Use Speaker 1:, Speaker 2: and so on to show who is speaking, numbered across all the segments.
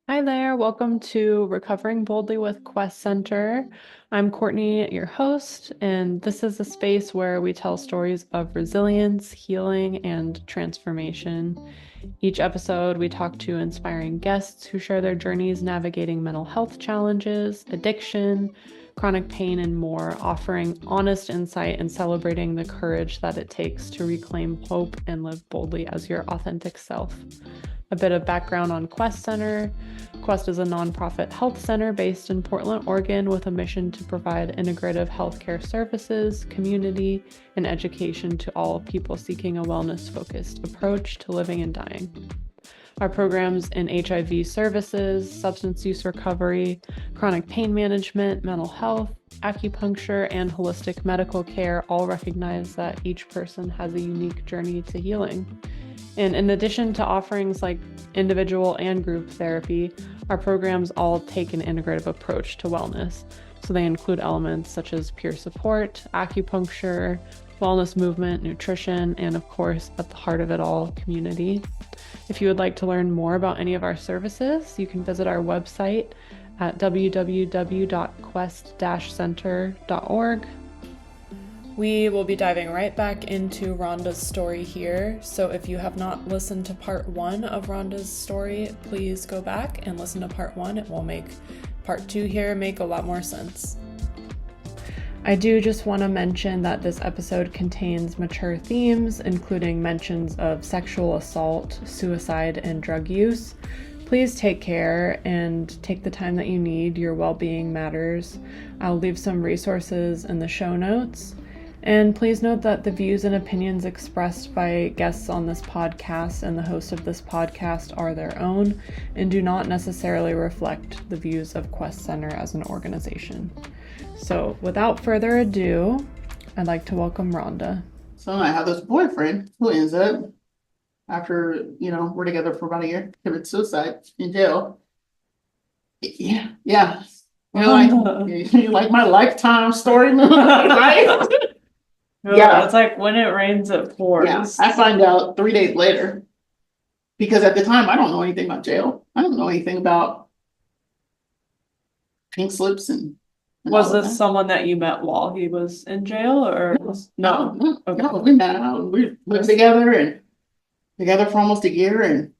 Speaker 1: Hi there, welcome to Recovering Boldly with Quest Center. I'm Courtney, your host, and this is a space where we tell stories of resilience, healing, and transformation. Each episode, we talk to inspiring guests who share their journeys navigating mental health challenges, addiction, chronic pain, and more, offering honest insight and celebrating the courage that it takes to reclaim hope and live boldly as your authentic self. A bit of background on Quest Center. Quest is a nonprofit health center based in Portland, Oregon, with a mission to provide integrative healthcare services, community, and education to all people seeking a wellness-focused approach to living and dying. Our programs in HIV services, substance use recovery, chronic pain management, mental health, acupuncture, and holistic medical care all recognize that each person has a unique journey to healing. And in addition to offerings like individual and group therapy, our programs all take an integrative approach to wellness. So they include elements such as peer support, acupuncture, wellness movement, nutrition, and of course, at the heart of it all, community. If you would like to learn more about any of our services, you can visit our website at www.quest-center.org. We will be diving right back into Ronda's story here. So if you have not listened to part 1 of Ronda's story, please go back and listen to part 1. It will make part 2 here make a lot more sense. I do just want to mention that this episode contains mature themes, including mentions of sexual assault, suicide, and drug use. Please take care and take the time that you need. Your well-being matters. I'll leave some resources in the show notes. And please note that the views and opinions expressed by guests on this podcast and the host of this podcast are their own and do not necessarily reflect the views of Quest Center as an organization. So without further ado, I'd like to welcome Ronda.
Speaker 2: So I have this boyfriend who ends up, after, we're together for about a year, committed suicide in jail. Yeah. You like my lifetime story, right?
Speaker 1: Yeah, it's like when it rains, it pours.
Speaker 2: Yeah, I find out 3 days later because at the time I don't know anything about jail. I don't know anything about pink slips and
Speaker 1: was this someone that you met while he was in jail or
Speaker 2: no? Okay. No, we met out. We lived together for almost a year, and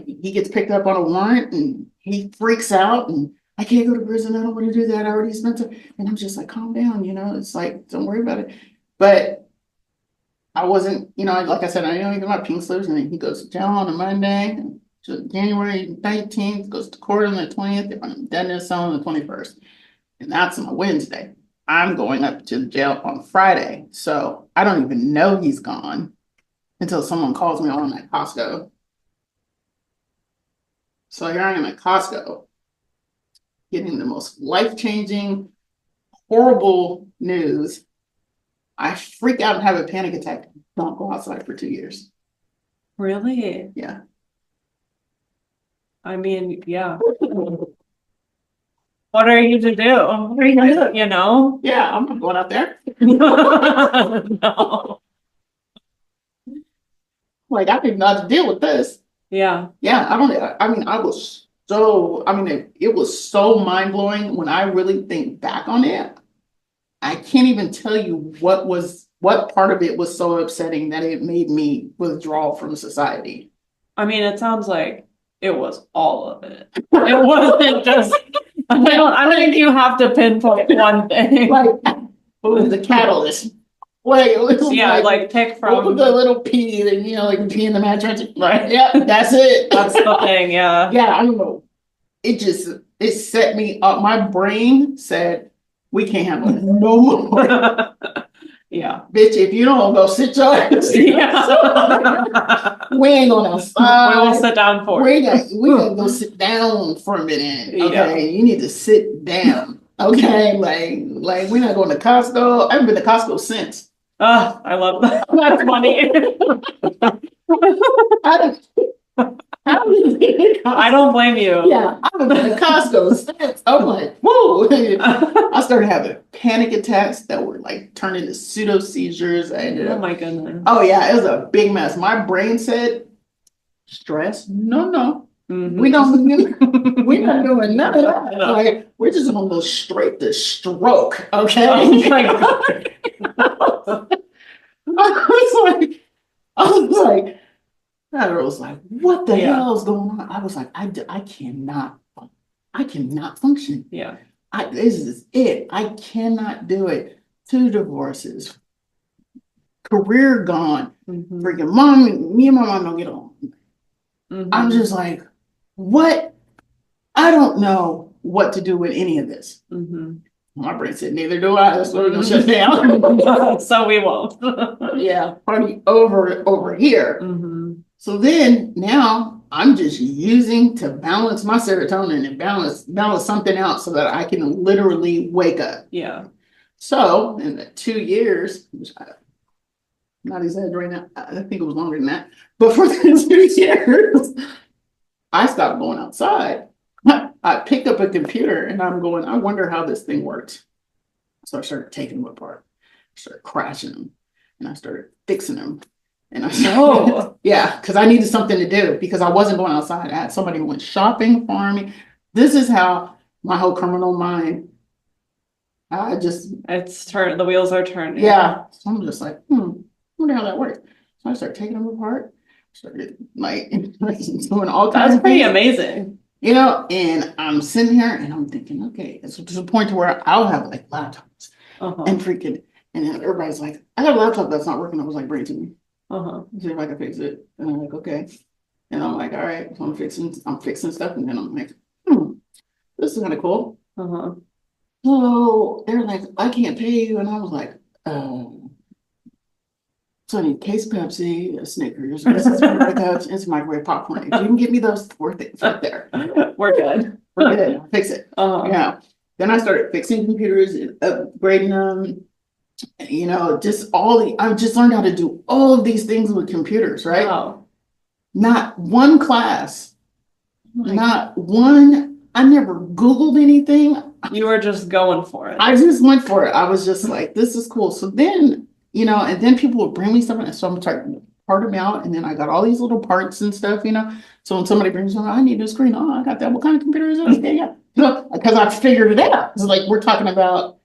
Speaker 2: he gets picked up on a warrant and he freaks out and I can't go to prison. I don't want to do that. I already spent it. And I'm just like, calm down, it's like, don't worry about it. But I wasn't, like I said, I didn't know anything about pink slips. And then he goes to jail on a Monday, January 19th, goes to court on the 20th, I'm done this on the 21st. And that's on a Wednesday. I'm going up to jail on Friday. So I don't even know he's gone until someone calls me on at Costco. So here I am at Costco, getting the most life-changing, horrible news. I freak out and have a panic attack. Don't go outside for 2 years.
Speaker 1: Really?
Speaker 2: Yeah.
Speaker 1: I mean, yeah. What are you to do? What are you to do,
Speaker 2: Yeah, I'm not going out there.
Speaker 1: No.
Speaker 2: Like, I didn't know how to deal with this.
Speaker 1: Yeah.
Speaker 2: Yeah, it was so mind-blowing when I really think back on it. I can't even tell you what part of it was so upsetting that it made me withdraw from society.
Speaker 1: I mean, it sounds like it was all of it. It wasn't just, I don't think you have to pinpoint one thing.
Speaker 2: Like, it was the catalyst. Wait,
Speaker 1: like pick from
Speaker 2: the little pee, and like pee in the mattress. Right? Yeah, that's it.
Speaker 1: That's the thing. Yeah.
Speaker 2: Yeah, I don't know. It set me up. My brain said, "We can't handle it no more."
Speaker 1: Yeah,
Speaker 2: bitch, if you don't go sit your ass, yeah. We ain't gonna
Speaker 1: we will sit down for
Speaker 2: we gonna go sit down for a minute. Okay, you need to sit down. Okay, like we're not going to Costco. I haven't been to Costco since.
Speaker 1: I love that. That's funny. I don't blame you.
Speaker 2: Yeah, I haven't been to Costco since. I'm like, whoa. I started having panic attacks that were like turned into pseudo seizures.
Speaker 1: Oh my goodness.
Speaker 2: Oh yeah, it was a big mess. My brain said, stress? No. We don't we're not doing none of that. Like, we're just gonna go straight to stroke, okay?
Speaker 1: Oh my God.
Speaker 2: I was like, I was like, what the
Speaker 1: Yeah.
Speaker 2: hell is going on? I was like, I cannot function.
Speaker 1: Yeah.
Speaker 2: This is it. I cannot do it. 2 divorces, career gone, freaking mom, me and my mom don't get along. I'm just like, what? I don't know what to do with any of this. My brain said, neither do I. That's what we're gonna shut down.
Speaker 1: So we won't.
Speaker 2: Yeah, party over here. So then now I'm just using to balance my serotonin and balance something out so that I can literally wake up.
Speaker 1: Yeah.
Speaker 2: So in the 2 years, I'm not exaggerating, I think it was longer than that. But for the 2 years, I stopped going outside. I picked up a computer and I'm going, I wonder how this thing works. So I started taking them apart. I started crashing them and I started fixing them. And I started, yeah, because I needed something to do because I wasn't going outside. I had somebody who went shopping, farming. This is how my whole criminal mind,
Speaker 1: it's turned, the wheels are turning.
Speaker 2: Yeah. So I'm just like, I wonder how that works. So I started taking them apart, started like doing all kinds of things.
Speaker 1: That's pretty amazing.
Speaker 2: And I'm sitting here and I'm thinking, okay, it's to the point to where I'll have like laptops and freaking, and then everybody's like, I got a laptop that's not working. I was like, bring it to me. See if I can fix it. And I'm like, okay. And I'm like, all right, so I'm fixing stuff. And then I'm like, this is kind of cool. So they're like, I can't pay you. And I was like, so I need a case of Pepsi, a Snickers, it's microwave popcorn. If you can get me those 4 things right there,
Speaker 1: we're good.
Speaker 2: We're good. I'll fix it. Yeah. Then I started fixing computers and upgrading them. I just learned how to do all of these things with computers, right?
Speaker 1: Wow.
Speaker 2: Not one class, not one. I never Googled anything.
Speaker 1: You were just going for it.
Speaker 2: I just went for it. I was just like, this is cool. So then, and then people would bring me something. So I'm trying to part them out. And then I got all these little parts and stuff, So when somebody brings something, I need a screen. Oh, I got that. What kind of computer is it? Yeah. Because I figured it out. It's like, we're talking about.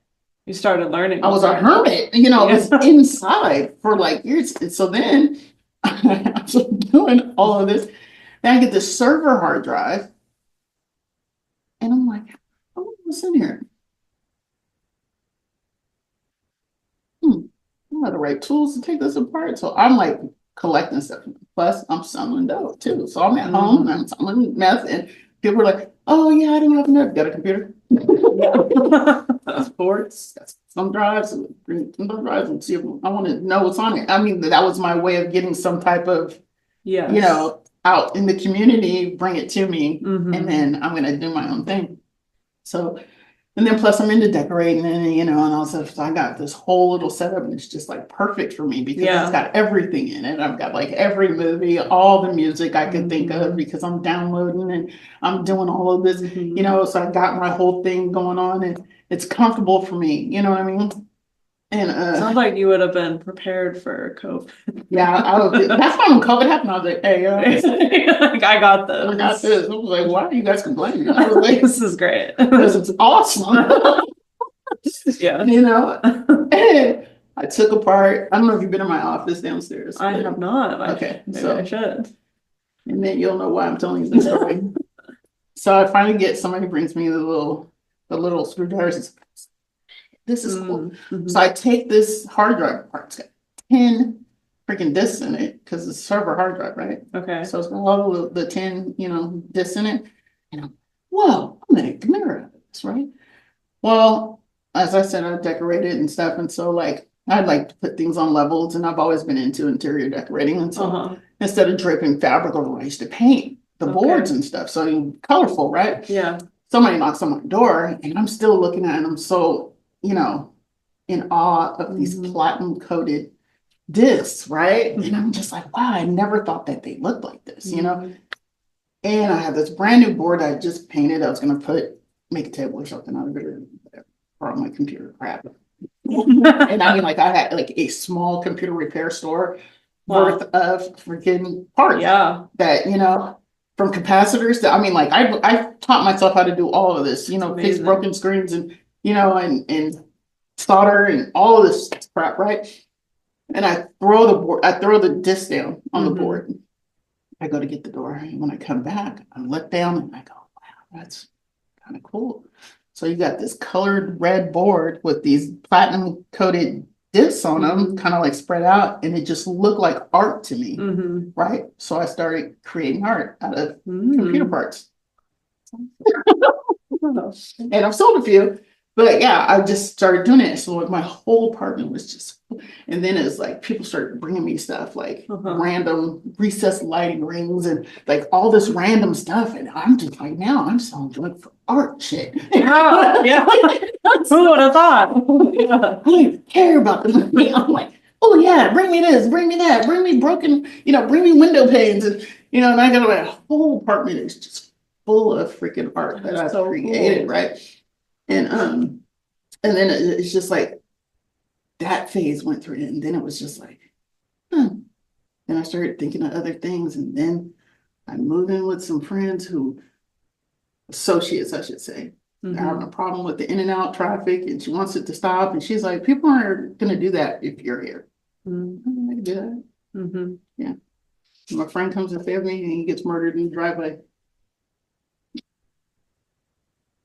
Speaker 1: You started learning.
Speaker 2: I was a hermit, I was inside for like years. And so then I'm doing all of this. Then I get the server hard drive. And I'm like, what's in here? I have the right tools to take this apart. So I'm like collecting stuff. Plus, I'm selling dope too. So I'm at home and I'm selling meth. And people are like, oh, yeah, I don't have enough. Got a computer? That's ports. That's some drives. Bring some drives and see if I want to know what's on it. I mean, that was my way of getting some type of, out in the community, bring it to me. And then I'm going to do my own thing. So, and then plus I'm into decorating and, and also so I got this whole little setup and it's just like perfect for me because it's got everything in it. I've got like every movie, all the music I could think of because I'm downloading and I'm doing all of this, so I got my whole thing going on and it's comfortable for me. You know what I mean? And
Speaker 1: sounds like you would have been prepared for COVID.
Speaker 2: Yeah, that's why when COVID happened, I was like, hey,
Speaker 1: like, I got this.
Speaker 2: I got this. I was like, why are you guys complaining? I was like,
Speaker 1: this is great.
Speaker 2: This is awesome.
Speaker 1: Yeah.
Speaker 2: I took apart, I don't know if you've been in my office downstairs.
Speaker 1: I have not.
Speaker 2: Okay.
Speaker 1: Maybe I should.
Speaker 2: And then you'll know why I'm telling you this story. So I finally get somebody brings me the little screwdrivers. This is cool. So I take this hard drive apart. It's got 10 freaking discs in it because it's a server hard drive, right?
Speaker 1: Okay.
Speaker 2: So it's got all the 10, discs in it. And I'm, whoa, I'm gonna make a mirror out of this, right? Well, as I said, I decorated and stuff. And so like I'd like to put things on levels and I've always been into interior decorating. And so instead of draping fabric over, I used to paint the boards and stuff. So colorful, right?
Speaker 1: Yeah.
Speaker 2: Somebody knocks on my door and I'm still looking at it and I'm so in awe of these platinum coated discs, right? And I'm just like, wow, I never thought that they looked like this, And I have this brand new board I just painted. I was going to make a table or something out of it or on my computer crap. And I mean, like I had like a small computer repair store worth of freaking parts that, from capacitors to, I mean, like I taught myself how to do all of this, fix
Speaker 1: Amazing.
Speaker 2: broken screens and, and solder and all of this crap, right? And I throw the disc down on the board. I go to get the door. And when I come back, I look down and I go, wow, that's kind of cool. So you got this colored red board with these platinum coated discs on them, kind of like spread out, and it just looked like art to me, right? So I started creating art out of computer parts. And I've sold a few, but yeah, I just started doing it. So like my whole apartment was just, and then it's like people started bringing me stuff like random recessed lighting rings and like all this random stuff. And I'm just like, now I'm selling like for art shit.
Speaker 1: Wow, yeah. Who would have thought?
Speaker 2: Yeah. I don't even care about the money. I'm like, oh yeah, bring me this, bring me that, bring me broken, bring me window panes. And, and I got my whole apartment is just full of freaking art that I've created, cool. Right? And then it's just like that phase went through it, and then it was just like, Then I started thinking of other things, and then I moved in with some friends associates, I should say. They're having a problem with the in and out traffic, and she wants it to stop. And she's like, people aren't going to do that if you're here. I'm going to do that. Yeah. My friend comes to save me, and he gets murdered in the driveway.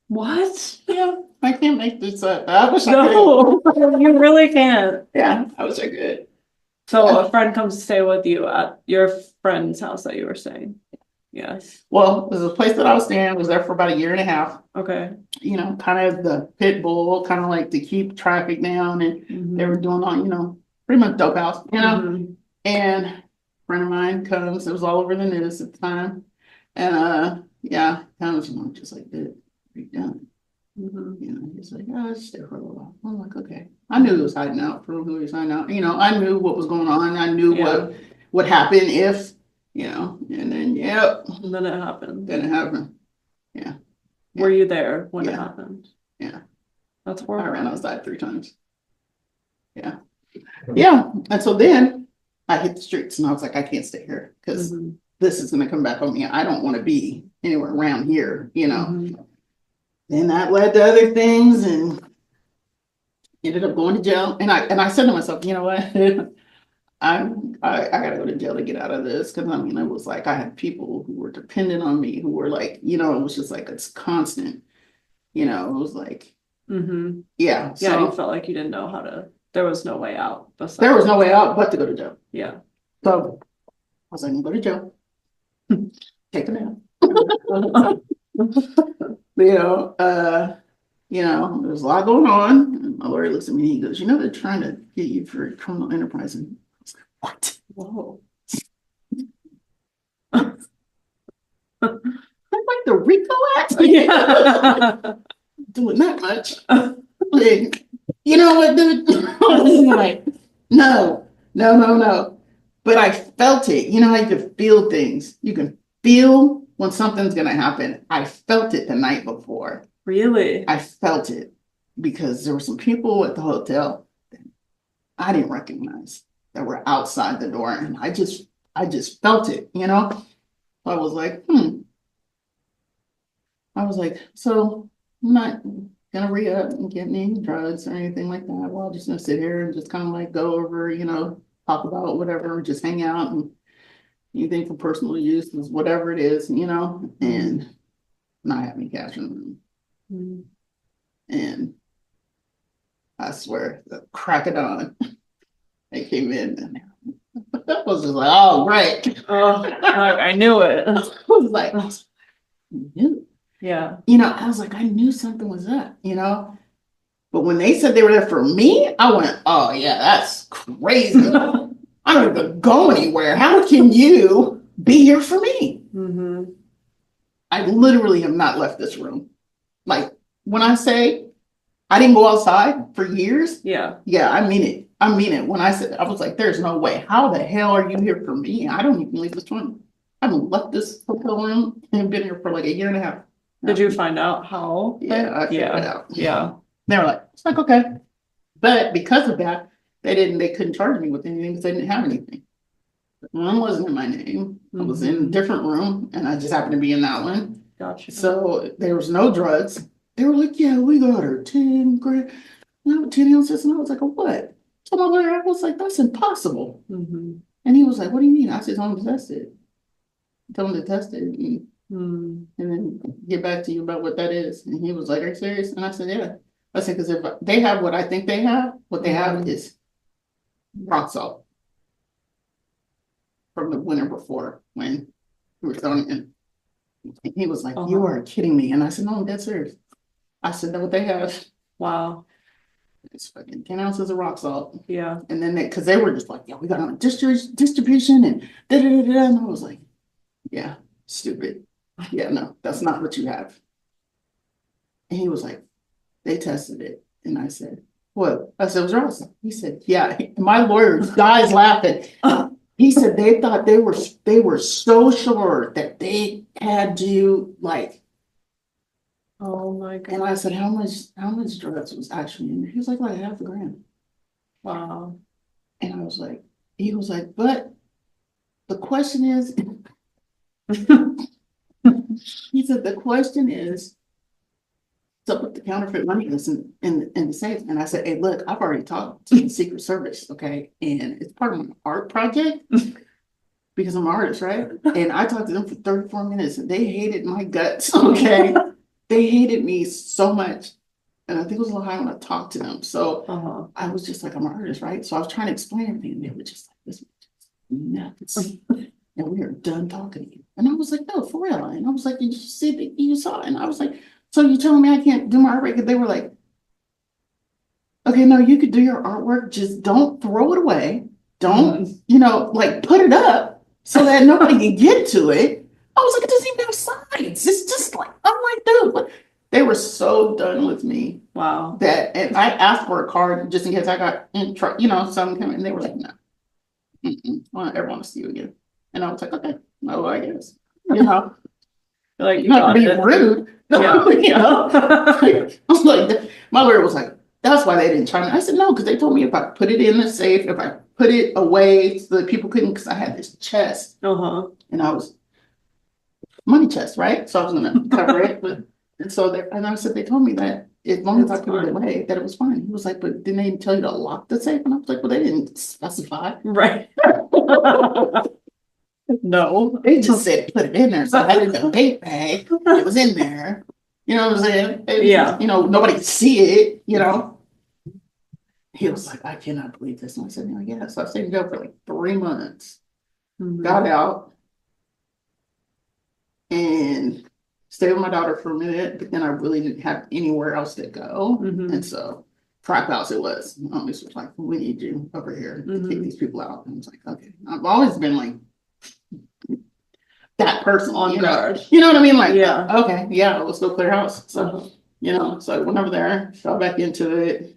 Speaker 1: What?
Speaker 2: Yeah, I can't make this up. I wish I
Speaker 1: could. You really can't.
Speaker 2: Yeah, I wish I could.
Speaker 1: So a friend comes to stay with you at your friend's house that you were staying. Yes.
Speaker 2: Well, there's a place that I was staying. I was there for about a year and a half.
Speaker 1: Okay.
Speaker 2: Kind of the pit bull, kind of like to keep traffic down, and they were doing all, pretty much dope house, And a friend of mine comes. It was all over the news at the time, and yeah, kind of just like did it done. He's like, oh, I'll stay for a little while. I'm like, okay. I knew he was hiding out from who he was hiding out. I knew what was going on. I knew what would happen if, and then,
Speaker 1: And then it happened.
Speaker 2: Yeah.
Speaker 1: Were you there when it happened?
Speaker 2: Yeah.
Speaker 1: That's horrible.
Speaker 2: I ran outside 3 times. Yeah. Yeah. And so then I hit the streets and I was like, I can't stay here because this is going to come back on me. I don't want to be anywhere around here, Then that led to other things and ended up going to jail. And I said to myself, you know what? I gotta go to jail to get out of this. Cause it was like I had people who were dependent on me who were like, it was just like it's constant. It was like yeah.
Speaker 1: Yeah, you felt like you didn't know how to, there was no way out.
Speaker 2: There was no way out but to go to jail.
Speaker 1: Yeah.
Speaker 2: So I was like, I'm going to jail. Take a nap. There's a lot going on. And my lawyer looks at me and he goes, they're trying to get you for criminal enterprise. And I was like, what? Whoa. I'm like the RICO Act? Yeah. Doing that much. Like, you know what, dude? Like, no. But I felt it. You know how you can feel things? You can feel when something's going to happen. I felt it the night before.
Speaker 1: Really?
Speaker 2: I felt it because there were some people at the hotel that I didn't recognize that were outside the door. And I just felt it, I was like, I was like, so I'm not going to re-up and get any drugs or anything like that. Well, I'm just going to sit here and just kind of like go over, talk about whatever, just hang out and anything for personal use is whatever it is, and not have any cash in the room. And I swear, the crack of dawn, they came in and that was just like, oh, great.
Speaker 1: Oh, I knew it.
Speaker 2: I was like, I knew.
Speaker 1: Yeah.
Speaker 2: I was like, I knew something was up, But when they said they were there for me, I went, oh, yeah, that's crazy. I don't even go anywhere. How can you be here for me? I literally have not left this room. Like, when I say I didn't go outside for years. Yeah, I mean it. When I said, I was like, there's no way. How the hell are you here for me? I don't even leave this room. I haven't left this hotel room and been here for like a year and a half.
Speaker 1: Did you find out how?
Speaker 2: Yeah, I figured it out.
Speaker 1: Yeah.
Speaker 2: They were like, it's like, okay. But because of that, they couldn't charge me with anything because they didn't have anything. One wasn't in my name. I was in a
Speaker 1: Mhm.
Speaker 2: different room and I just happened to be in that one.
Speaker 1: Gotcha.
Speaker 2: So there was no drugs. They were like, yeah, we got her 10 grand, no, 10 ounces. And I was like, what? So my lawyer, I was like, that's impossible.
Speaker 1: Mhm.
Speaker 2: And he was like, what do you mean? I said, tell him to test it. Tell him to test it
Speaker 1: Mm.
Speaker 2: and then get back to you about what that is. And he was like, are you serious? And I said, yeah. I said, because if they have what I think they have, what they have
Speaker 1: Mhm.
Speaker 2: is rock salt from the winter before when we were throwing it in. And he was like, you
Speaker 1: Uh-huh.
Speaker 2: are kidding me. And I said, no, I'm dead serious. I said, that what they have.
Speaker 1: Wow.
Speaker 2: It's fucking 10 ounces of rock salt.
Speaker 1: Yeah.
Speaker 2: And then because they were just like, yeah, we got on distribution and da da da da. And I was like, yeah, stupid. Yeah, no, that's not what you have. And he was like, they tested it. And I said, what? I said, it was rock salt. He said, yeah. And my lawyer dies laughing. He said they thought they were so sure that they had to like.
Speaker 1: Oh my
Speaker 2: And I
Speaker 1: God.
Speaker 2: said, how much drugs was actually in there? He was like half a gram.
Speaker 1: Wow.
Speaker 2: And I was like, he was like, but the question is, he said, the question is, what's up with the counterfeit money that's in the safe? And I said, hey, look, I've already talked to the Secret Service, okay? And it's part of my art project because I'm an artist, right? And I talked to them for 34 minutes and they hated my guts, okay? They hated me so much. And I think it was a little high when I talked to them. So
Speaker 1: Uh-huh.
Speaker 2: I was just like, I'm an artist, right? So I was trying to explain everything. And they were just like, this is nuts. And we are done talking to you. And I was like, no, for real. And I was like, did you see that you saw it? And I was like, so you telling me I can't do my artwork? And they were like, okay, no, you could do your artwork. Just don't throw it away. Don't,
Speaker 1: Mhm.
Speaker 2: like put it up so that nobody can get to it. I was like, it doesn't even have sides. It's just like, I'm like, dude, they were so done with me
Speaker 1: Wow.
Speaker 2: that, and I asked for a card just in case I got in trouble, something coming. And they were like, no, I don't ever want to see you again. And I was like, okay, no, I guess,
Speaker 1: Like you
Speaker 2: not to
Speaker 1: got
Speaker 2: be
Speaker 1: it.
Speaker 2: rude,
Speaker 1: Yeah.
Speaker 2: I was like, my lawyer was like, that's why they didn't try me. I said, no, because they told me if I put it in the safe, if I put it away so that people couldn't, because I had this chest
Speaker 1: Uh-huh.
Speaker 2: and I was money chest, right? So I was going to cover it. And so and I said, they told me that as long as I
Speaker 1: It's
Speaker 2: put it
Speaker 1: fine.
Speaker 2: away, that it was fine. He was like, but didn't they tell you to lock the safe? And I was like, well, they didn't specify.
Speaker 1: Right. No.
Speaker 2: They just said put it in there. So I had it in a bait bag. It was in there. You know what I'm saying?
Speaker 1: Yeah.
Speaker 2: Nobody could see it. He was like, I cannot believe this. And I said, no, yeah. So I stayed in jail for like 3 months, got
Speaker 1: Mhm.
Speaker 2: out and stayed with my daughter for a minute, but then I really didn't have anywhere else to go. And
Speaker 1: Mhm.
Speaker 2: so trap house it was. This was like, we need you over here to kick
Speaker 1: Mhm.
Speaker 2: these people out. And I was like, okay. I've always been like that person,
Speaker 1: On guard.
Speaker 2: You know what I mean? Like,
Speaker 1: Yeah.
Speaker 2: okay, yeah, let's go clear house. So,
Speaker 1: Uh-huh.
Speaker 2: so I went over there, fell back into it.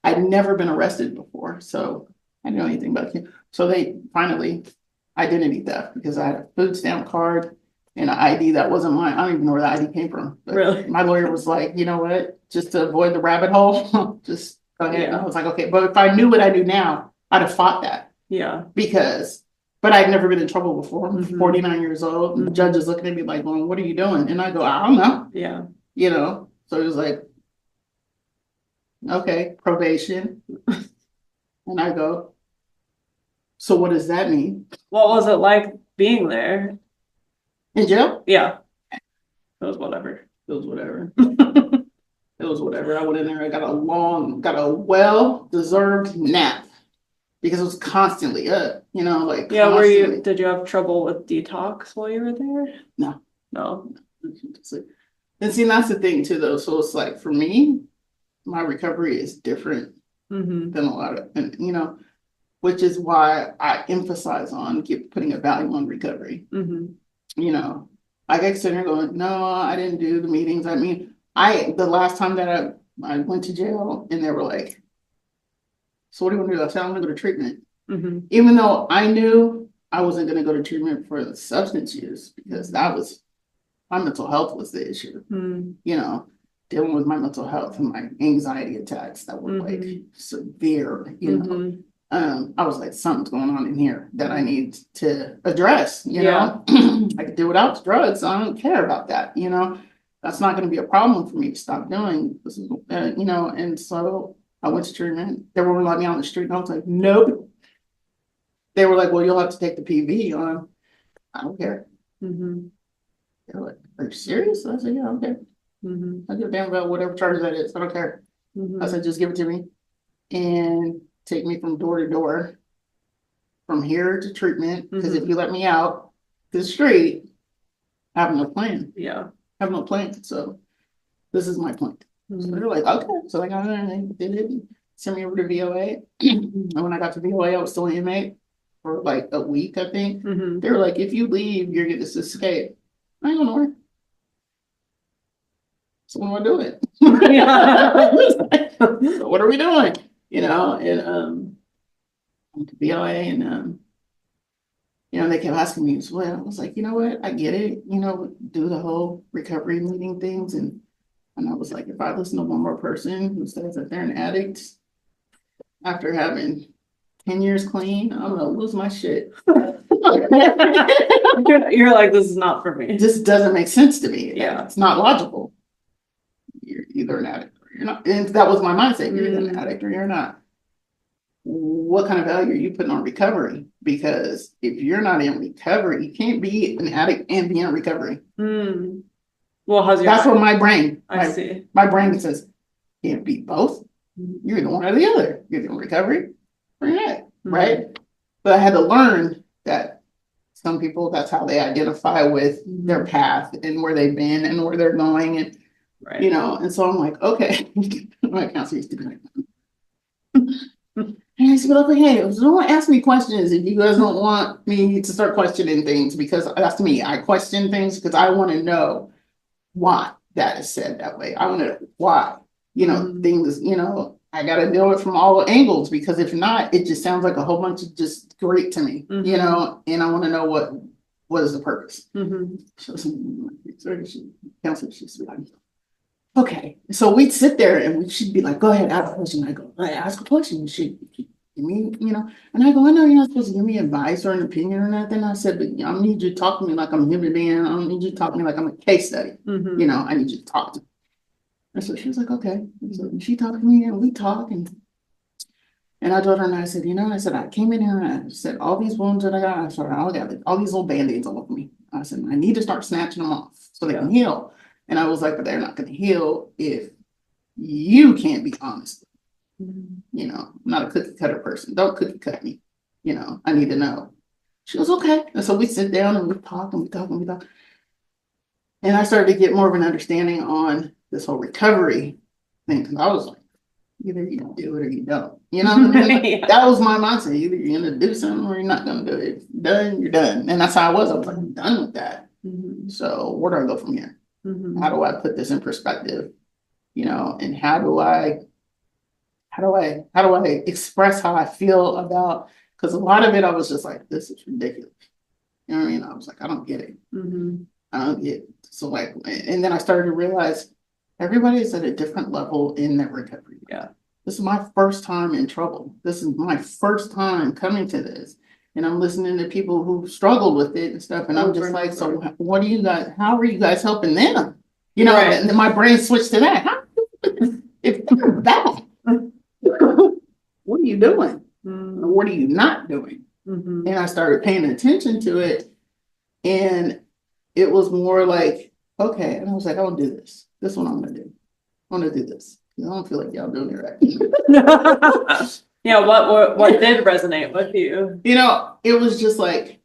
Speaker 2: I'd never been arrested before, so I didn't know anything about it. So they finally identity theft because I had a food stamp card and an ID that wasn't mine. I don't even know where the ID came from. But
Speaker 1: Really?
Speaker 2: my lawyer was like, you know what? Just to avoid the rabbit hole, just go ahead. And I
Speaker 1: Yeah.
Speaker 2: was like, okay. But if I knew what I do now, I'd have fought that
Speaker 1: Yeah.
Speaker 2: but I'd never been in trouble before. I'm
Speaker 1: Mhm.
Speaker 2: 49 years old, and the judge is looking at me like, well, what are you doing? And I go, I don't know.
Speaker 1: Yeah.
Speaker 2: So he was like, okay, probation. And I go, so what does that mean?
Speaker 1: What was it like being there?
Speaker 2: In jail?
Speaker 1: Yeah. It was whatever.
Speaker 2: It was whatever. It was whatever. I went in there, I got a well-deserved nap because it was constantly up, like
Speaker 1: Yeah,
Speaker 2: constantly.
Speaker 1: did you have trouble with detox while you were there?
Speaker 2: No.
Speaker 1: No.
Speaker 2: And see, that's the thing too, though. So it's like for me, my recovery is different
Speaker 1: Mm-hmm.
Speaker 2: than a lot of, and which is why I emphasize on putting a value on recovery.
Speaker 1: Mm-hmm.
Speaker 2: Like I sit here going, no, I didn't do the meetings. I mean, the last time that I went to jail and they were like, so what do you want to do? I said, I'm going to go to treatment.
Speaker 1: Mm-hmm.
Speaker 2: Even though I knew I wasn't going to go to treatment for the substance use because my mental health was the issue, dealing with my mental health and my anxiety attacks that were like
Speaker 1: Mm-hmm.
Speaker 2: severe,
Speaker 1: Mm-hmm.
Speaker 2: I was like, something's going on in here that I need to address,
Speaker 1: Yeah.
Speaker 2: I could do without the drugs. I don't care about that, That's not going to be a problem for me to stop doing. This is, and so I went to treatment. They were letting me on the street, and I was like, nope. They were like, well, you'll have to take the PV on. I don't care.
Speaker 1: Mm-hmm.
Speaker 2: They're like, are you serious? I said, yeah, okay. I give a damn about whatever charge that is. I don't care. I said, just give it to me and take me from door to door from here to treatment. Because if you let me out to the street, I have no plan.
Speaker 1: Yeah.
Speaker 2: I have no plan. So this is my plan. So they're like, okay. So they got in there and they did it. Sent me over to VOA. And when I got to VOA, I was still an inmate for like a week, I think. They were like, if you leave, you're going to escape. I ain't going nowhere. So what am I doing? So what are we doing? And went to VOA and they kept asking me as well. I was like, you know what? I get it, do the whole recovery meeting things. And I was like, if I listen to one more person who says that they're an addict after having 10 years clean, I'm gonna lose my shit.
Speaker 1: You're like, this is not for me.
Speaker 2: This doesn't make sense to me.
Speaker 1: Yeah.
Speaker 2: It's not logical. You're either an addict or you're not. And that was my mindset. You're either an addict or you're not. What kind of value are you putting on recovery? Because if you're not in recovery, you can't be an addict and be in recovery.
Speaker 1: Well,
Speaker 2: that's what my brain.
Speaker 1: I see.
Speaker 2: My brain says, you can't be both. You're the one or the other. You're in recovery or you're not, right? But I had to learn that some people, that's how they identify with their path and where they've been and where they're going. And, and so I'm like, okay, my counselor used to be like, and I said, okay, hey, don't ask me questions if you guys don't want me to start questioning things, because that's me. I question things because I want to know why that is said that way. I want to know why, things, I got to deal with from all angles, because if not, it just sounds like a whole bunch of just great to me, and I want to know what is the purpose. She's like, okay. So we'd sit there and she'd be like, go ahead, ask a question. I go, I ask a question. She'd give me, and I go, I know you're not supposed to give me advice or an opinion or nothing. I said, but I need you to talk to me like I'm a human being. I don't need you to talk to me like I'm a case study. I need you to talk to me. And so she was like, okay. And so she talked to me and we talked, and I told her, and I said, I came in here and I said, all these wounds that I got, I started, I got all these little band-aids all over me. I said, I need to start snatching them off so they can heal. And I was like, but they're not going to heal if you can't be honest. I'm not a cookie cutter person. Don't cookie cut me. I need to know. She was okay. And so we sit down and we talk and we talk and we talk. And I started to get more of an understanding on this whole recovery thing. Cause I was like, either you do it or you don't. That was my mindset. Either you're going to do something or you're not going to do it. If you're done, you're done. And that's how I was. I was like, I'm done with that. So where do I go from here? How do I put this in perspective? And how do I express how I feel about, because a lot of it I was just like, this is ridiculous. You know what I mean? I was like, I don't get it. I don't get it. So like, and then I started to realize everybody is at a different level in their recovery.
Speaker 1: Yeah.
Speaker 2: This is my first time in trouble. This is my first time coming to this. And I'm listening to people who struggled with it and stuff. And I'm just like, so what do you guys, how are you guys helping them? And then my brain switched to that. How, if they're bad, what are you doing? What are you not doing? And I started paying attention to it. And it was more like, okay. And I was like, I want to do this. This is what I'm going to do. I want to do this. I don't feel like y'all doing it right.
Speaker 1: Yeah, what did resonate with you?
Speaker 2: It was just like,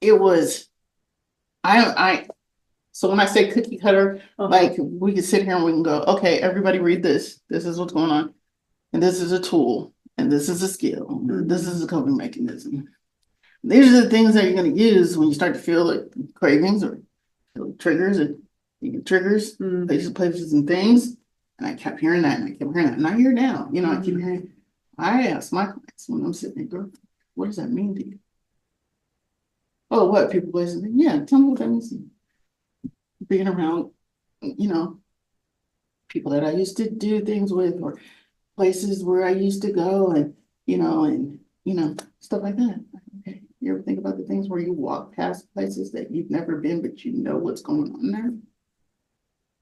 Speaker 2: it was, so when I say cookie cutter, like we can sit here and we can go, okay, everybody read this. This is what's going on. And this is a tool. And this is a skill. This is a coping mechanism. These are the things that you're going to use when you start to feel like cravings or triggers, and you get triggers, places and things. And I kept hearing that, and I kept hearing that. And I hear now, I keep hearing, I ask my clients when I'm sitting there, what does that mean to you? Oh, what? People, places, yeah, tell me what that means to you. Being around, people that I used to do things with, or places where I used to go and stuff like that. Okay. You ever think about the things where you walk past places that you've never been, but you know what's going on there?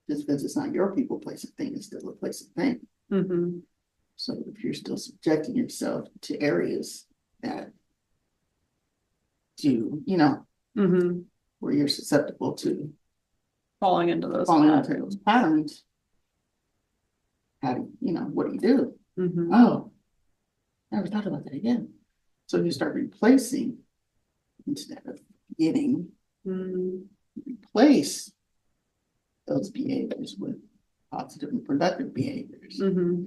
Speaker 2: Just because it's not your people, place, and thing, it's still a place and thing.
Speaker 1: Mm-hmm.
Speaker 2: So if you're still subjecting yourself to areas that
Speaker 1: Mm-hmm.
Speaker 2: where you're susceptible to
Speaker 1: Falling into those
Speaker 2: falling into
Speaker 1: patterns.
Speaker 2: those patterns, what do you do?
Speaker 1: Mm-hmm.
Speaker 2: Oh, never thought about that again. So you start replacing instead of getting, replace those behaviors with positive and productive behaviors.
Speaker 1: Mm-hmm.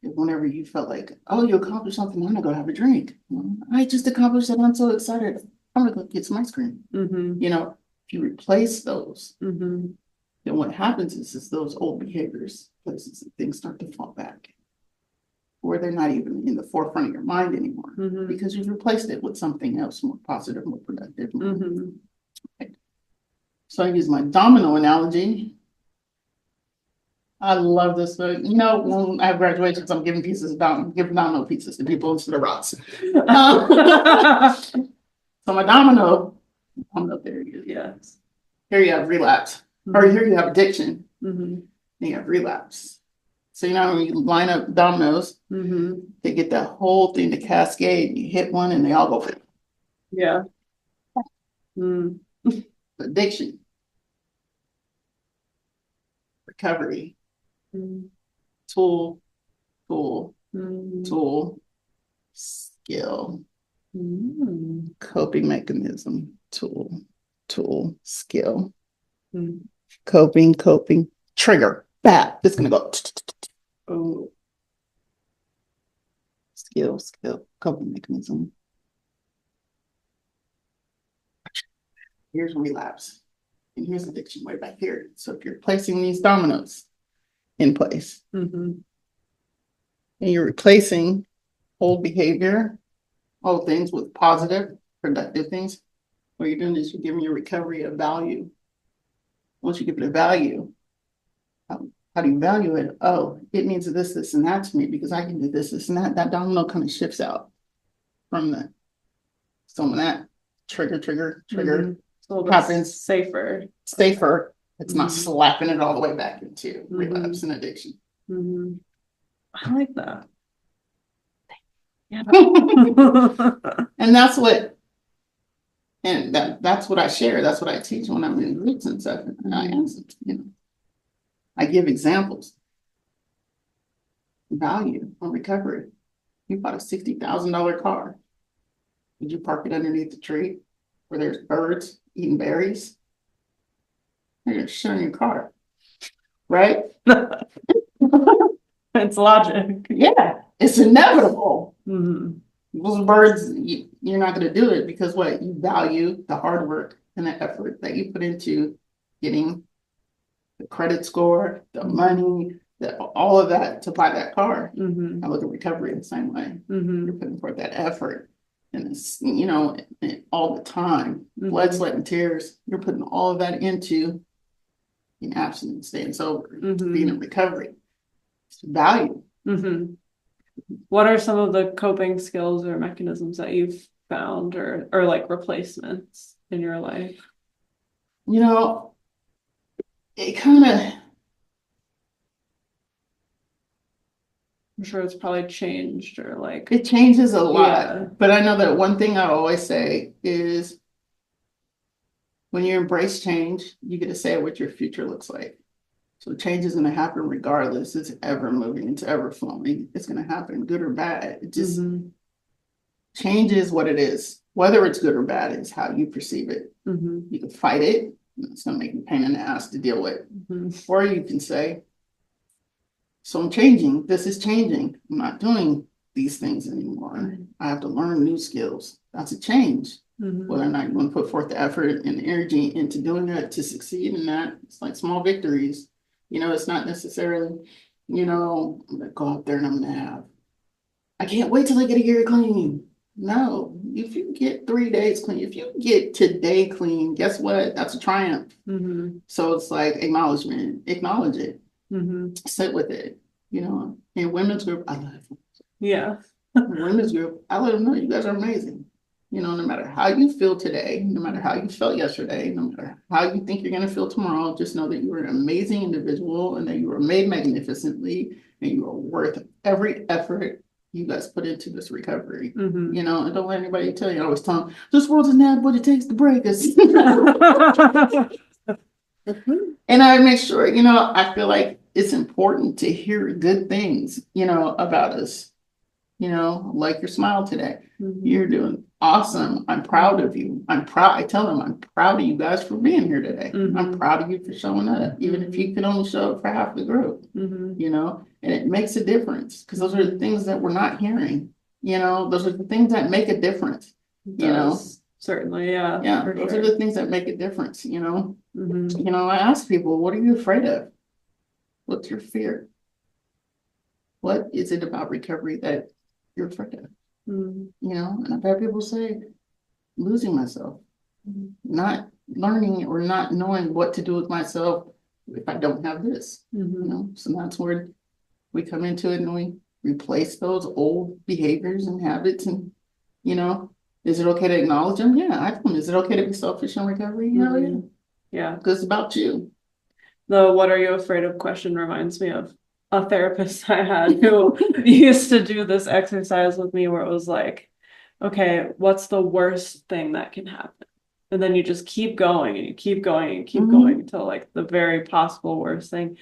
Speaker 2: Whenever you felt like, oh, you accomplished something, I'm gonna go have a drink. Well, I just accomplished it. I'm so excited. I'm gonna go get some ice cream.
Speaker 1: Mm-hmm.
Speaker 2: If you replace those,
Speaker 1: Mm-hmm.
Speaker 2: then what happens is those old behaviors, places and things start to fall back, where they're not even in the forefront of your mind anymore,
Speaker 1: Mm-hmm.
Speaker 2: because you've replaced it with something else more positive, more productive.
Speaker 1: Mm-hmm.
Speaker 2: Right. So I use my domino analogy. I love this book. When I have graduations, I'm giving domino pieces to people instead of rocks. So my domino theory is,
Speaker 1: Yes.
Speaker 2: here you have relapse, or
Speaker 1: Mm-hmm.
Speaker 2: here you have addiction,
Speaker 1: Mm-hmm.
Speaker 2: and you have relapse. So when you line up dominoes,
Speaker 1: Mm-hmm.
Speaker 2: they get that whole thing to cascade. You hit one, and they all go.
Speaker 1: Yeah. Mm.
Speaker 2: Addiction, recovery,
Speaker 1: Mm.
Speaker 2: tool, tool,
Speaker 1: Mm.
Speaker 2: tool, skill,
Speaker 1: Mm.
Speaker 2: coping mechanism, tool, skill,
Speaker 1: Mm.
Speaker 2: coping, trigger, bat. It's gonna go.
Speaker 1: Oh.
Speaker 2: Skill, coping mechanism. Here's relapse, and here's addiction way back here. So if you're placing these dominoes in place,
Speaker 1: Mm-hmm.
Speaker 2: and you're replacing old behavior, old things with positive, productive things, what you're doing is you're giving your recovery a value. Once you give it a value, how do you value it? Oh, it means this, and that to me because I can do this, and that. That domino kind of shifts out from some of that trigger,
Speaker 1: Mm-hmm. So
Speaker 2: happens
Speaker 1: safer.
Speaker 2: It's not slapping it all the way back into relapse and addiction.
Speaker 1: Mm-hmm. I like that. Yeah.
Speaker 2: And that's what I share. That's what I teach when I'm in groups and stuff. And I ask them, I give examples. Value on recovery. You bought a $60,000 car. Would you park it underneath the tree where there's birds eating berries? You're gonna shit on your car, right?
Speaker 1: It's logic.
Speaker 2: Yeah, it's inevitable.
Speaker 1: Mm-hmm.
Speaker 2: Those birds, you're not going to do it because what? You value the hard work and the effort that you put into getting the credit score, the money, all of that to buy that car.
Speaker 1: Mm-hmm.
Speaker 2: I look at recovery the same way.
Speaker 1: Mm-hmm.
Speaker 2: You're putting forth that effort and it's, all the time, blood, sweat, and tears. You're putting all of that into being abstinent, staying sober, being in recovery. It's value.
Speaker 1: Mm-hmm. What are some of the coping skills or mechanisms that you've found or like replacements in your life?
Speaker 2: It kind of,
Speaker 1: I'm sure it's probably changed or like
Speaker 2: it changes a lot.
Speaker 1: Yeah.
Speaker 2: But I know that one thing I always say is when you embrace change, you get to say what your future looks like. So change is going to happen regardless. It's ever moving, it's ever flowing. It's going to happen, good or bad. It just changes what it is. Whether it's good or bad is how you perceive it. You can fight it. It's going to make you pain in the ass to deal with. Or you can say, so I'm changing. This is changing. I'm not doing these things anymore. I have to learn new skills. That's a change. Whether or not you want to put forth the effort and the energy into doing that to succeed in that, it's like small victories. It's not necessarily, I'm going to go out there and I'm going to I can't wait till I get a year clean. No, if you get 3 days clean, if you get today clean, guess what? That's a triumph. So it's like acknowledgement, acknowledge it, sit with it. you know, in women's group, I love it.
Speaker 1: Yeah.
Speaker 2: In women's group, I let them know you guys are amazing. You know, no matter how you feel today, no matter how you felt yesterday, no matter how you think you're going to feel tomorrow, just know that you are an amazing individual and that you were made magnificently and you are worth every effort you guys put into this recovery. You know, and don't let anybody tell you. I always tell them, this world is not what it takes to break us. And I make sure, you know, I feel like it's important to hear good things, you know, about us. You know, like your smile today. You're doing awesome. I'm proud of you. I'm proud. I tell them I'm proud of you guys for being here today. I'm proud of you for showing up, even if you could only show up for half the group, you know, and it makes a difference because those are the things that we're not hearing. You know, those are the things that make a difference, you know.
Speaker 1: Certainly, yeah.
Speaker 2: Yeah, those are the things that make a difference, you know. You know, I ask people, what are you afraid of? What's your fear? What is it about recovery that you're afraid of? You know, and I've had people say, losing myself, not learning or not knowing what to do with myself if I don't have this. You know, so that's where we come into it and we replace those old behaviors and habits. And, you know, is it okay to acknowledge them? Yeah, I them. Is it okay to be selfish in recovery? Hell yeah.
Speaker 1: Yeah.
Speaker 2: Because it's about you.
Speaker 1: The what are you afraid of question reminds me of a therapist I had who used to do this exercise with me where it was like, okay, what's the worst thing that can happen? And then you just keep going and you keep going and keep going until like the very possible worst thing.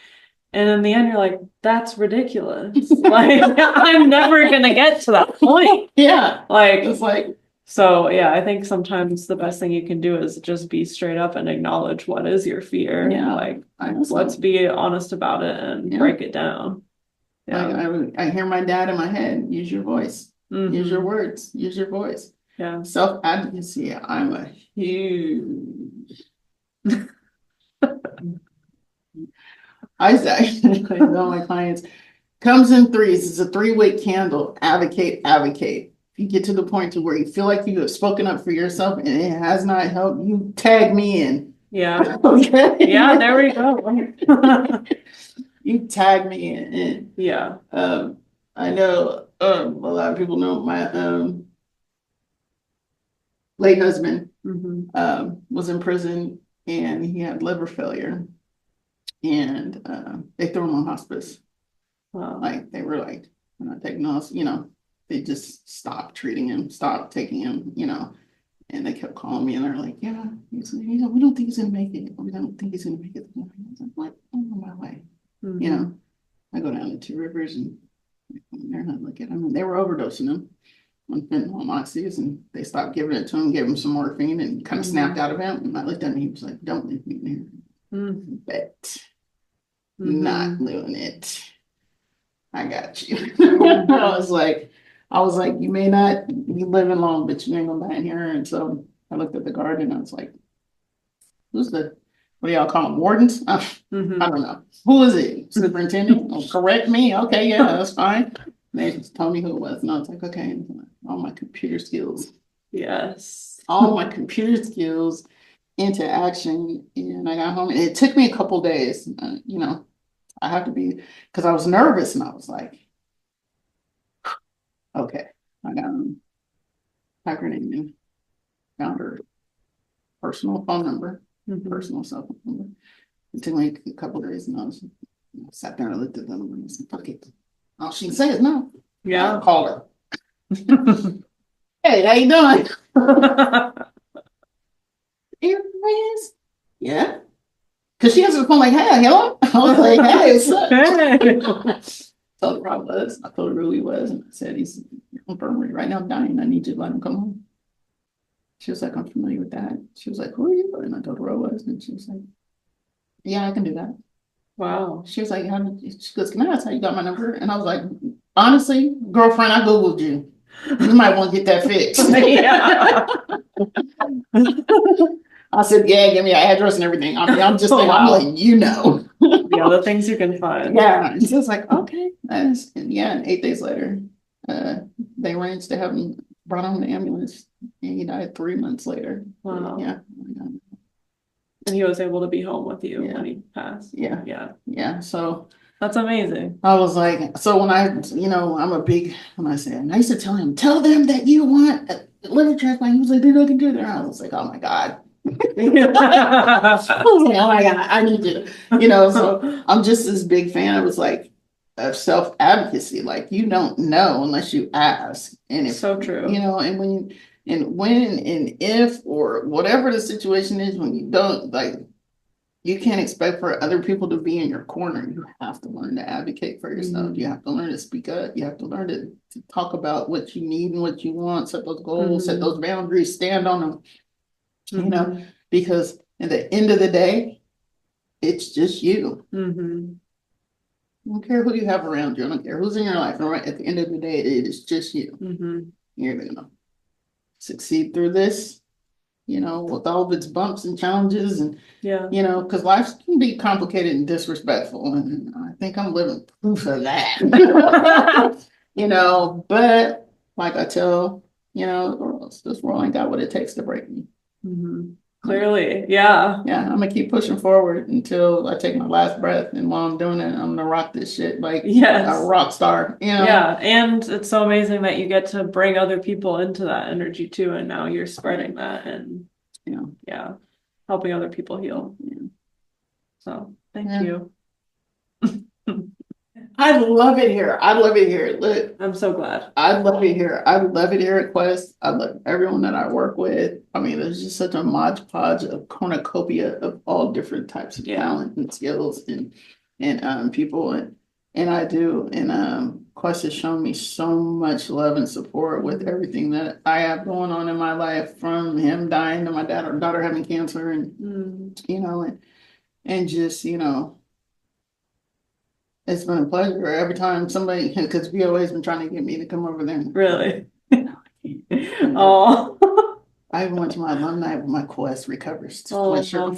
Speaker 1: And in the end, you're like, that's ridiculous. Like, I'm never going to get to that point.
Speaker 2: Yeah.
Speaker 1: Like,
Speaker 2: it's like,
Speaker 1: so yeah, I think sometimes the best thing you can do is just be straight up and acknowledge what is your fear.
Speaker 2: Yeah,
Speaker 1: like let's be honest about it and break it down.
Speaker 2: Yeah. Like I hear my dad in my head, use your voice, use your words, use your voice.
Speaker 1: Yeah.
Speaker 2: Self-advocacy, I'm a huge I tell my clients, comes in threes. It's a three-way candle. Advocate, advocate. If you get to the point to where you feel like you have spoken up for yourself and it has not helped, you tag me in.
Speaker 1: Yeah.
Speaker 2: Okay.
Speaker 1: Yeah, there we go.
Speaker 2: You tag me in.
Speaker 1: Yeah.
Speaker 2: I know a lot of people know my late husband was in prison and he had liver failure. And they threw him on hospice. Wow. Like they were like, we're not taking us, you know, they just stopped treating him, stopped taking him, you know, and they kept calling me and they're like, yeah, we don't think he's gonna make it. We don't think he's gonna make it. I was like, what? I'm on my way. You know, I go down to Two Rivers and they're not looking at him. And they were overdosing him on fentanyl oxys and they stopped giving it to him, gave him some morphine and kind of snapped out of him. And I looked at him, he was like, don't leave me there. Bet. Not doing it. I got you. I was like, you may not be living long, but you ain't gonna die in here. And so I looked at the guard and I was like, who's the, what do y'all call them, wardens? I don't know. Who is it? Superintendent? Oh, correct me. Okay, yeah, that's fine. They just told me who it was. And I was like, okay, all my computer skills.
Speaker 1: Yes.
Speaker 2: All my computer skills into action. And I got home and it took me a couple days, you know, I have to be, because I was nervous and I was like, okay, I got type her name in, found her personal phone number, personal cell phone number. It took me a couple of days and I sat there and looked at them and I said, fuck it. All she can say is no.
Speaker 1: Yeah.
Speaker 2: I called her. Hey, how you doing? Here it is. Yeah. Because she answered the phone like, hey, hello? I was like, hey, what's up? Told her I was. I told her who he was. And I said, he's in infirmary right now dying. I need you to let him come home. She was like, I'm familiar with that. She was like, who are you? And I told her who I was. And she was like, yeah, I can do that.
Speaker 1: Wow.
Speaker 2: She was like, she goes, can I ask how you got my number? And I was like, honestly, girlfriend, I Googled you. You might want to get that fixed. Yeah. I said, yeah, give me your address and everything. I mean, I'm just saying, I'm letting you know.
Speaker 1: Yeah, the things you can find.
Speaker 2: Yeah. And she was like, okay. And 8 days later, they arranged to have him brought on the ambulance and he died 3 months later.
Speaker 1: Wow.
Speaker 2: Yeah.
Speaker 1: And he was able to be home with you when he passed.
Speaker 2: Yeah.
Speaker 1: Yeah.
Speaker 2: Yeah. So
Speaker 1: That's amazing.
Speaker 2: I was like, so when I'm a big, when I say, and I used to tell him, tell them that you want a liver transplant. He was like, they're not gonna do that. I was like, oh my God. I was like, oh my God, I need to, so I'm just this big fan. It was like of self-advocacy. Like you don't know unless you ask. And if
Speaker 1: So true.
Speaker 2: and when and if or whatever the situation is, when you don't like you can't expect for other people to be in your corner. You have to learn to advocate for yourself.
Speaker 1: Mm-hmm.
Speaker 2: You have to learn to speak up. You have to learn to talk about what you need and what you want, set those goals, set those boundaries, stand on them, because at the end of the day, it's just you. I don't care who you have around you. I don't care who's in your life. All right. At the end of the day, it is just you. You're going to succeed through this, with all of its bumps and challenges and, because life can be complicated and disrespectful. And I think I'm living proof of that, but like I tell, this world ain't got what it takes to break me.
Speaker 1: Clearly, yeah.
Speaker 2: Yeah, I'm gonna keep pushing forward until I take my last breath. And while I'm doing it, I'm gonna rock this shit like a rock star.
Speaker 1: Yeah, and it's so amazing that you get to bring other people into that energy too, and now you're spreading that and helping other people heal. Yeah. So thank you.
Speaker 2: I love it here. I love it here. Look,
Speaker 1: I'm so glad.
Speaker 2: I love it here. I love it here at Quest. I love everyone that I work with. I mean, there's just such a modge podge of cornucopia of all different types of talent and skills and people and I do. And Quest has shown me so much love and support with everything that I have going on in my life, from him dying to my daughter having cancer and and just it's been a pleasure every time somebody, because VOA's been trying to get me to come over there.
Speaker 1: Really? Oh.
Speaker 2: I even went to my alumni with my Quest Recovers.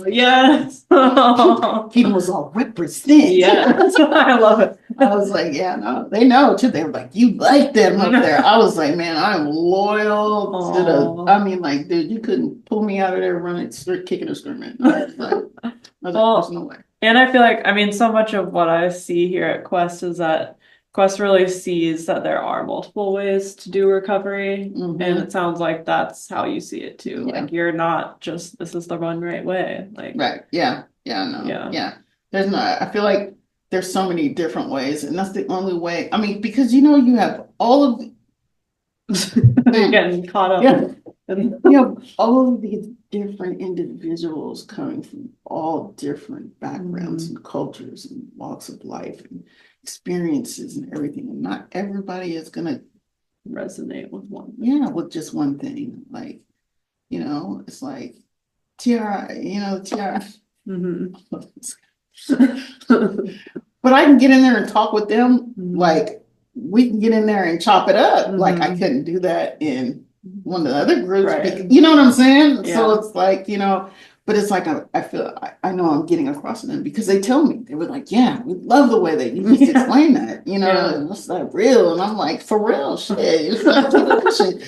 Speaker 1: Yes.
Speaker 2: Keaton was all represent.
Speaker 1: Yes. I love it.
Speaker 2: I was like, yeah, no, they know too. They were like, you like them up there. I was like, man, I'm loyal to the, I mean, like, dude, you couldn't pull me out of there running, kicking or screaming. I was like, there's no way.
Speaker 1: And I feel like, I mean, so much of what I see here at Quest is that Quest really sees that there are multiple ways to do recovery. And it sounds like that's how you see it too. Like you're not just, this is the one right way. Like,
Speaker 2: right. Yeah. There's not, I feel like there's so many different ways, and that's the only way. I mean, because you have all of
Speaker 1: you're getting caught up.
Speaker 2: Yeah. All of these different individuals coming from all different backgrounds and cultures and walks of life and experiences and everything. And not everybody is gonna
Speaker 1: resonate with one.
Speaker 2: Yeah, with just one thing. Like, it's like Tiara, Tiara. But I can get in there and talk with them. Like we can get in there and chop it up. Like I couldn't do that in one of the other groups.
Speaker 1: Right.
Speaker 2: You know what I'm saying?
Speaker 1: Yeah.
Speaker 2: So it's like, but it's like I feel I know I'm getting across to them because they tell me, they were like, yeah, we love the way that you just explain that, it's like real. And I'm like, for real, shit. It's like, keep it pushing.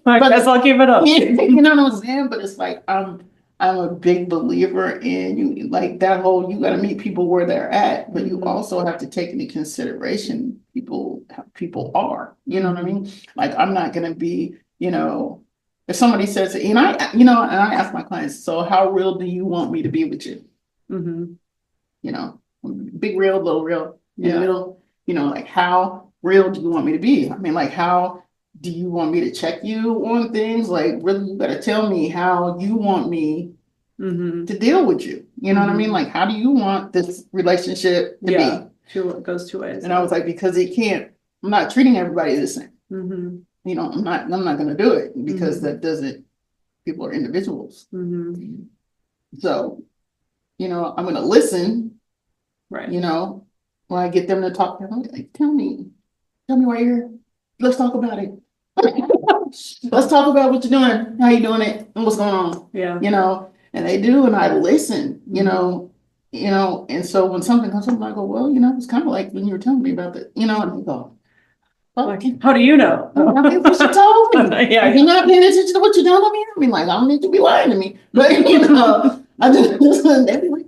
Speaker 1: I guess I'll keep it up.
Speaker 2: You know what I'm saying? But it's like I'm a big believer in you, like that whole, you got to meet people where they're at, but you also have to take into consideration how people are, you know what I mean? Like, I'm not going to be, if somebody says, and I ask my clients, so how real do you want me to be with you? Big real, little real, in the middle, like how real do you want me to be? I mean, like, how do you want me to check you on things? Like, really, you got to tell me how you want me to deal with you. You know what I mean? Like, how do you want this relationship to be?
Speaker 1: It goes two ways.
Speaker 2: And I was like, because I'm not treating everybody the same. I'm not going to do it because that doesn't, people are individuals. So, I'm going to listen,
Speaker 1: right.
Speaker 2: When I get them to talk, I'm like, tell me why you're here. Let's talk about it. Let's talk about what you're doing, how you doing it, and what's going on.
Speaker 1: Yeah.
Speaker 2: And they do, and I listen, and so when something comes up, I go, well, it's kind of like when you were telling me about that, and I go, well,
Speaker 1: like, how do you know?
Speaker 2: I think what you told me.
Speaker 1: Yeah.
Speaker 2: If you're not paying attention to what you're telling me, I mean, like, I don't need to be lying to me. But I just listen. They be like,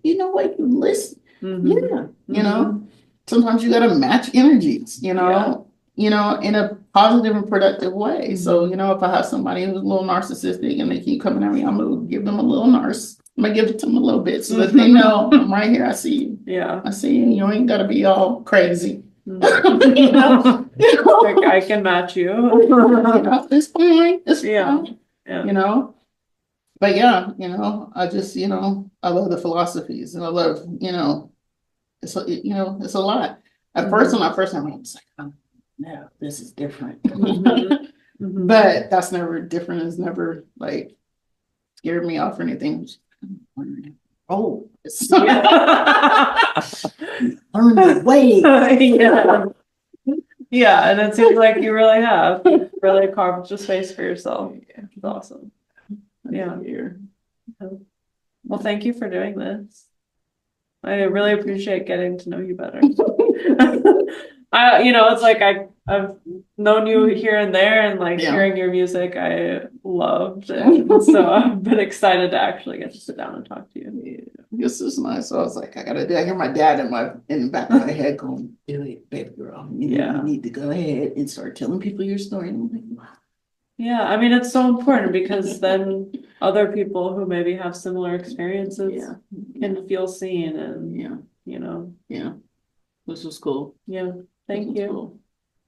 Speaker 2: you know what, you listen. Yeah, you know,
Speaker 1: Hmm.
Speaker 2: sometimes you gotta match energies,
Speaker 1: Yeah.
Speaker 2: in a positive and productive way. So,
Speaker 1: Hmm.
Speaker 2: if I have somebody who's a little narcissistic and they keep coming at me, I'm gonna give them a little narc. I'm gonna give it to them a little bit so that they know I'm right here. I see you.
Speaker 1: Yeah.
Speaker 2: I see you. You ain't gotta be all crazy. You
Speaker 1: Mhm.
Speaker 2: know, you
Speaker 1: Like
Speaker 2: know,
Speaker 1: I can match you.
Speaker 2: it's fine. It's
Speaker 1: Yeah.
Speaker 2: fine.
Speaker 1: Yeah.
Speaker 2: You know. But yeah, I just, I love the philosophies and I love, it's a lot. At first, when
Speaker 1: Hmm.
Speaker 2: I first time, I was like, oh, no, this is different.
Speaker 1: Hmm. Hmm.
Speaker 2: But that's never different. It's never like scared me off or anything. Oh, it's
Speaker 1: Yeah.
Speaker 2: learn the way.
Speaker 1: Yeah. Yeah, and it seems like you really have. You've really carved a space for yourself. It's awesome. Yeah.
Speaker 2: Here.
Speaker 1: Well, thank you for doing this. I really appreciate getting to know you better. It's like I've known you here and there, and like
Speaker 2: Yeah.
Speaker 1: hearing your music, I loved, and so I've been excited to actually get to sit down and talk to you.
Speaker 2: Yeah, this is nice. So I was like, I gotta do. I hear my dad in the back of my head going, "Do it, baby girl. You
Speaker 1: Yeah.
Speaker 2: need to go ahead and start telling people your story." And I'm like, wow.
Speaker 1: Yeah, I mean, it's so important because then other people who maybe have similar experiences
Speaker 2: Yeah,
Speaker 1: can feel seen and,
Speaker 2: yeah,
Speaker 1: you know,
Speaker 2: yeah. This was cool.
Speaker 1: yeah.
Speaker 2: This
Speaker 1: Thank
Speaker 2: was
Speaker 1: you.
Speaker 2: cool.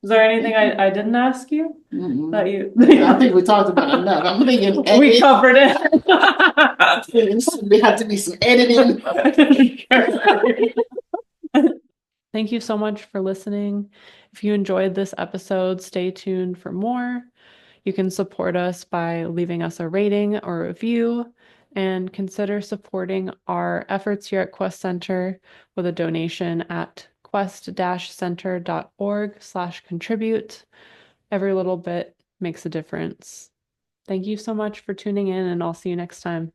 Speaker 1: Is there anything
Speaker 2: Thank you.
Speaker 1: I didn't ask you
Speaker 2: Mm-mm.
Speaker 1: that you
Speaker 2: I think we talked about it enough. I'm thinking
Speaker 1: we
Speaker 2: edit.
Speaker 1: covered it?
Speaker 2: We have to be some editing.
Speaker 1: Thank you so much for listening. If you enjoyed this episode, stay tuned for more. You can support us by leaving us a rating or review and consider supporting our efforts here at Quest Center with a donation at quest-center.org/contribute. Every little bit makes a difference. Thank you so much for tuning in, and I'll see you next time.